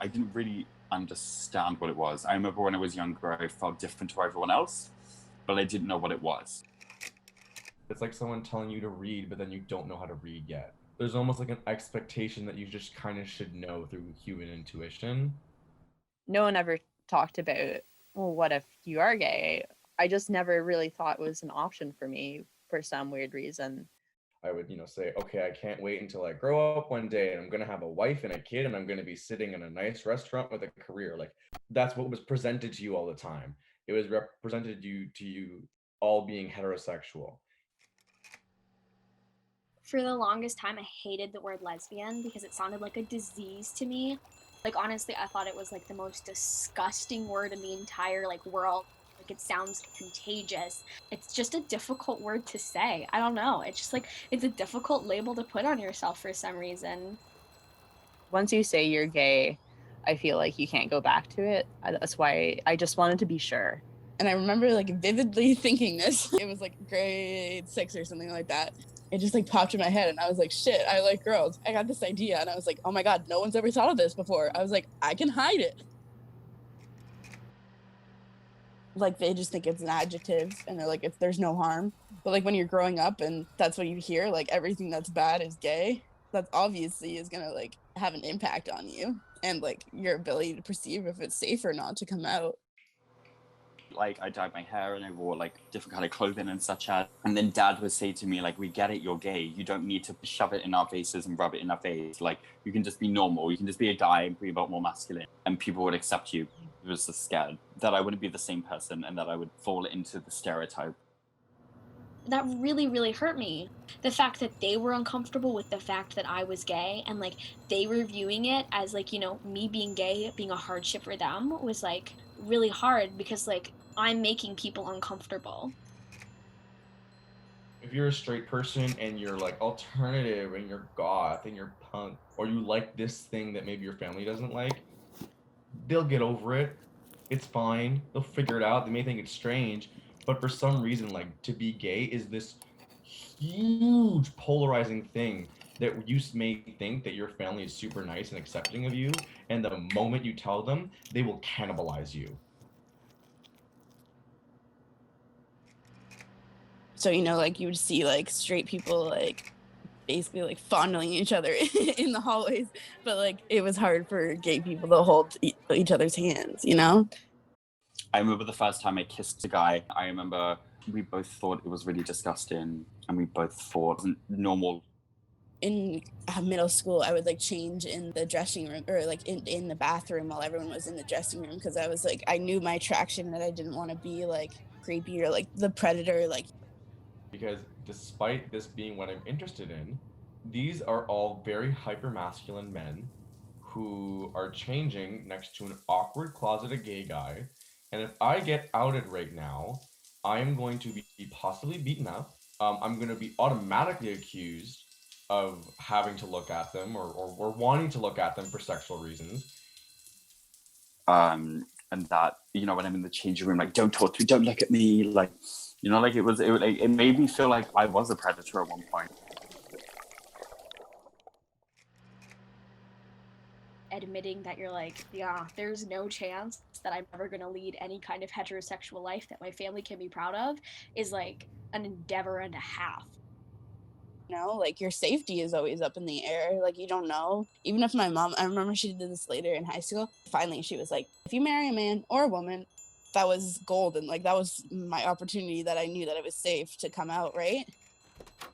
I didn't really understand what it was. I remember when I was younger, I felt different to everyone else, but I didn't know what it was. It's like someone telling you to read, but then you don't know how to read yet. There's almost like an expectation that you just kind of should know through human intuition. No one ever talked about, well, what if you are gay? I just never really thought it was an option for me for some weird reason. I would, say, okay, I can't wait until I grow up one day and I'm going to have a wife and a kid and I'm going to be sitting in a nice restaurant with a career. Like that's what was presented to you all the time. It was represented to you all being heterosexual. For the longest time, I hated the word lesbian because it sounded like a disease to me. Like, honestly, I thought it was like the most disgusting word in the entire like world. Like, it sounds contagious. It's just a difficult word to say. I don't know. It's just like, it's a difficult label to put on yourself for some reason. Once you say you're gay, I feel like you can't go back to it. That's why I just wanted to be sure. And I remember like vividly thinking this. It was like grade 6 or something like that. It just like popped in my head and I was like, shit, I like girls. I got this idea and I was like, oh my God, no one's ever thought of this before. I was like, I can hide it. Like they just think it's an adjective and they're like, there's no harm. But like when you're growing up and that's what you hear, like everything that's bad is gay, that obviously is gonna like have an impact on you and like your ability to perceive if it's safe or not to come out. Like I dyed my hair and I wore like different kind of clothing and such as. And then Dad would say to me, like, we get it, you're gay. You don't need to shove it in our faces and rub it in our face. Like, you can just be normal. You can just be a guy and be a lot more masculine. And people would accept you. I was just scared that I wouldn't be the same person and that I would fall into the stereotype. That really, really hurt me. The fact that they were uncomfortable with the fact that I was gay and like they were viewing it as like, me being gay being a hardship for them was like really hard because like I'm making people uncomfortable. If you're a straight person and you're like alternative and you're goth and you're punk or you like this thing that maybe your family doesn't like, they'll get over it. It's fine. They'll figure it out. They may think it's strange, but for some reason, like to be gay is this huge polarizing thing that you may think that your family is super nice and accepting of you, and the moment you tell them, they will cannibalize you. So, like you would see like straight people like basically like fondling each other in the hallways, but like it was hard for gay people to hold each other's hands, I remember the first time I kissed a guy. I remember we both thought it was really disgusting and we both thought it wasn't normal. In middle school, I would like change in the dressing room or like in the bathroom while everyone was in the dressing room because I was like, I knew my attraction that I didn't want to be like creepy or like the predator. Like, because despite this being what I'm interested in, these are all very hyper masculine men who are changing next to an awkward closeted gay guy. And if I get outed right now, I am going to be possibly beaten up. I'm going to be automatically accused of having to look at them or wanting to look at them for sexual reasons. And that, when I'm in the changing room, like, don't talk to me, don't look at me, like, like it made me feel like I was a predator at one point. Admitting that you're like, yeah, there's no chance that I'm ever going to lead any kind of heterosexual life that my family can be proud of is like an endeavor and a half. Like your safety is always up in the air. Like you don't know. Even if my mom, I remember she did this later in high school. Finally, she was like, if you marry a man or a woman, that was golden. Like that was my opportunity that I knew that it was safe to come out, right?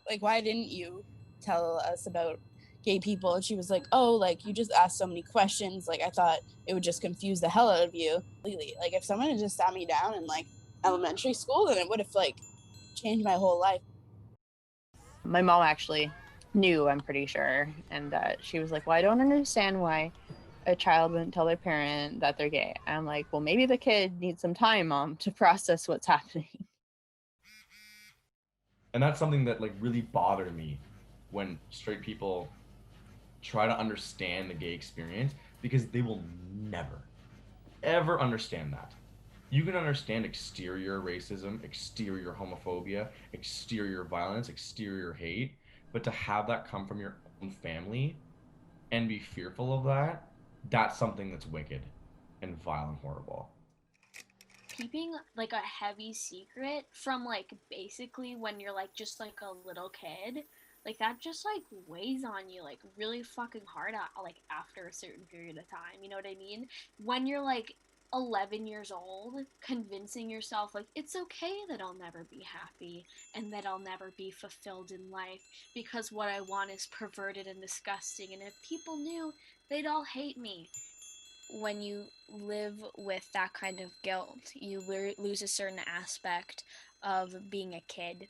Like, why didn't you tell us about gay people? And she was like, oh, like you just asked so many questions. Like I thought it would just confuse the hell out of you. Completely. Like if someone had just sat me down in like elementary school, then it would have like changed my whole life. My mom actually knew, I'm pretty sure, and she was like, well, I don't understand why a child wouldn't tell their parent that they're gay. And I'm like, well, maybe the kid needs some time, Mom, to process what's happening. And that's something that like really bothered me when straight people try to understand the gay experience, because they will never, ever understand that. You can understand exterior racism, exterior homophobia, exterior violence, exterior hate, but to have that come from your own family and be fearful of that that's something that's wicked and vile and horrible. Keeping like a heavy secret from like basically when you're like just like a little kid, like that just like weighs on you like really fucking hard like after a certain period of time. You know what I mean? When you're like 11 years old, convincing yourself like it's okay that I'll never be happy and that I'll never be fulfilled in life because what I want is perverted and disgusting, and if people knew, they'd all hate me. When you live with that kind of guilt, you lose a certain aspect of being a kid